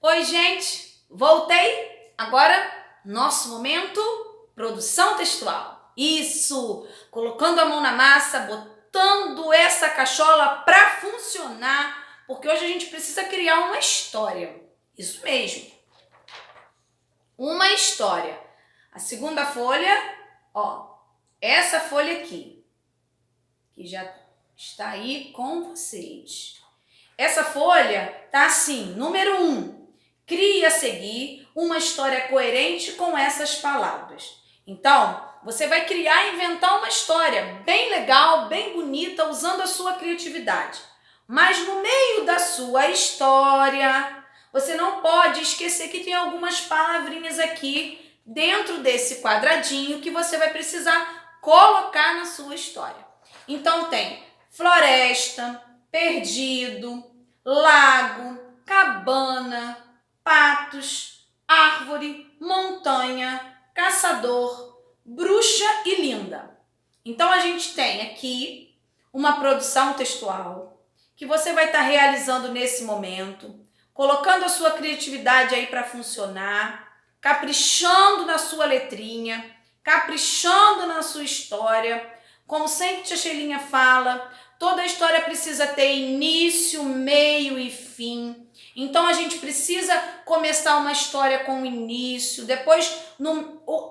Oi, gente! Voltei! Agora, nosso momento, produção textual. Isso! Colocando a mão na massa, botando essa cachola para funcionar, porque hoje a gente precisa criar uma história. Isso mesmo. Uma história. A segunda folha, ó, essa folha aqui, que já está aí com vocês. Essa folha tá assim, número 1. Crie a seguir uma história coerente com essas palavras. Então, você vai criar e inventar uma história bem legal, bem bonita, usando a sua criatividade. Mas no meio da sua história, você não pode esquecer que tem algumas palavrinhas aqui dentro desse quadradinho que você vai precisar colocar na sua história. Então tem floresta, perdido, lago, cabana, patos, árvore, montanha, caçador, bruxa e linda. Então a gente tem aqui uma produção textual que você vai estar realizando nesse momento, colocando a sua criatividade aí para funcionar, caprichando na sua letrinha, caprichando na sua história. Como sempre tia Sheilinha fala, toda história precisa ter início, meio e fim. Então a gente precisa começar uma história com o início, depois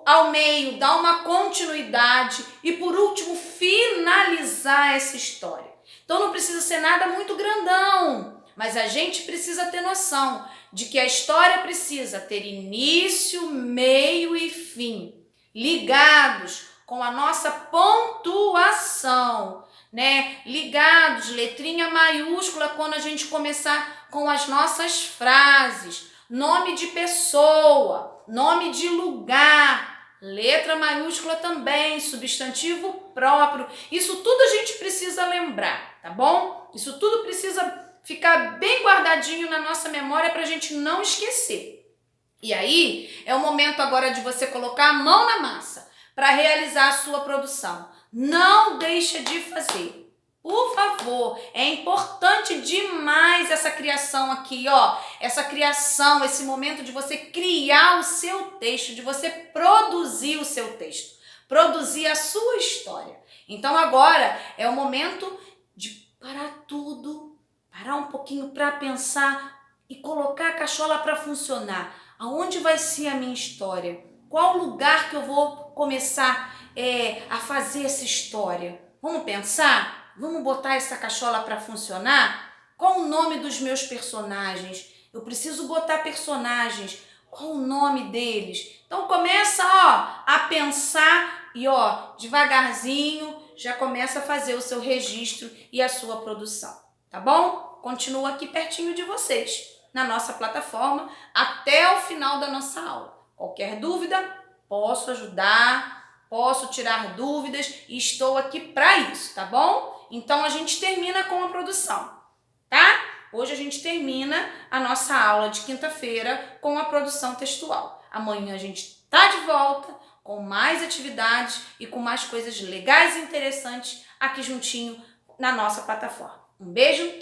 ao meio dar uma continuidade e por último finalizar essa história. Então não precisa ser nada muito grandão, mas a gente precisa ter noção de que a história precisa ter início, meio e fim, ligados com a nossa pontuação, né? Ligados, letrinha maiúscula quando a gente começar com as nossas frases, nome de pessoa, nome de lugar, letra maiúscula também, substantivo próprio. Isso tudo a gente precisa lembrar, tá bom? Isso tudo precisa ficar bem guardadinho na nossa memória para a gente não esquecer. E aí é o momento agora de você colocar a mão na massa para realizar a sua produção. Não deixa de fazer. Por favor, é importante demais essa criação aqui, ó. Essa criação, esse momento de você criar o seu texto, de você produzir o seu texto, produzir a sua história. Então agora é o momento de parar tudo, parar um pouquinho para pensar e colocar a cachola para funcionar. Aonde vai ser a minha história? Qual lugar que eu vou começar a fazer essa história? Vamos pensar? Vamos botar essa cachola para funcionar? Qual o nome dos meus personagens? Eu preciso botar personagens. Qual o nome deles? Então começa, ó, a pensar e, ó, devagarzinho já começa a fazer o seu registro e a sua produção, tá bom? Continua aqui pertinho de vocês, na nossa plataforma, até o final da nossa aula. Qualquer dúvida, posso ajudar, posso tirar dúvidas e estou aqui para isso, tá bom? Então a gente termina com a produção, tá? Hoje a gente termina a nossa aula de quinta-feira com a produção textual. Amanhã a gente tá de volta com mais atividades e com mais coisas legais e interessantes aqui juntinho na nossa plataforma. Um beijo,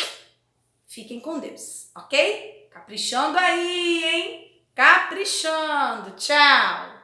fiquem com Deus, ok? Caprichando aí, hein? Caprichando. Tchau!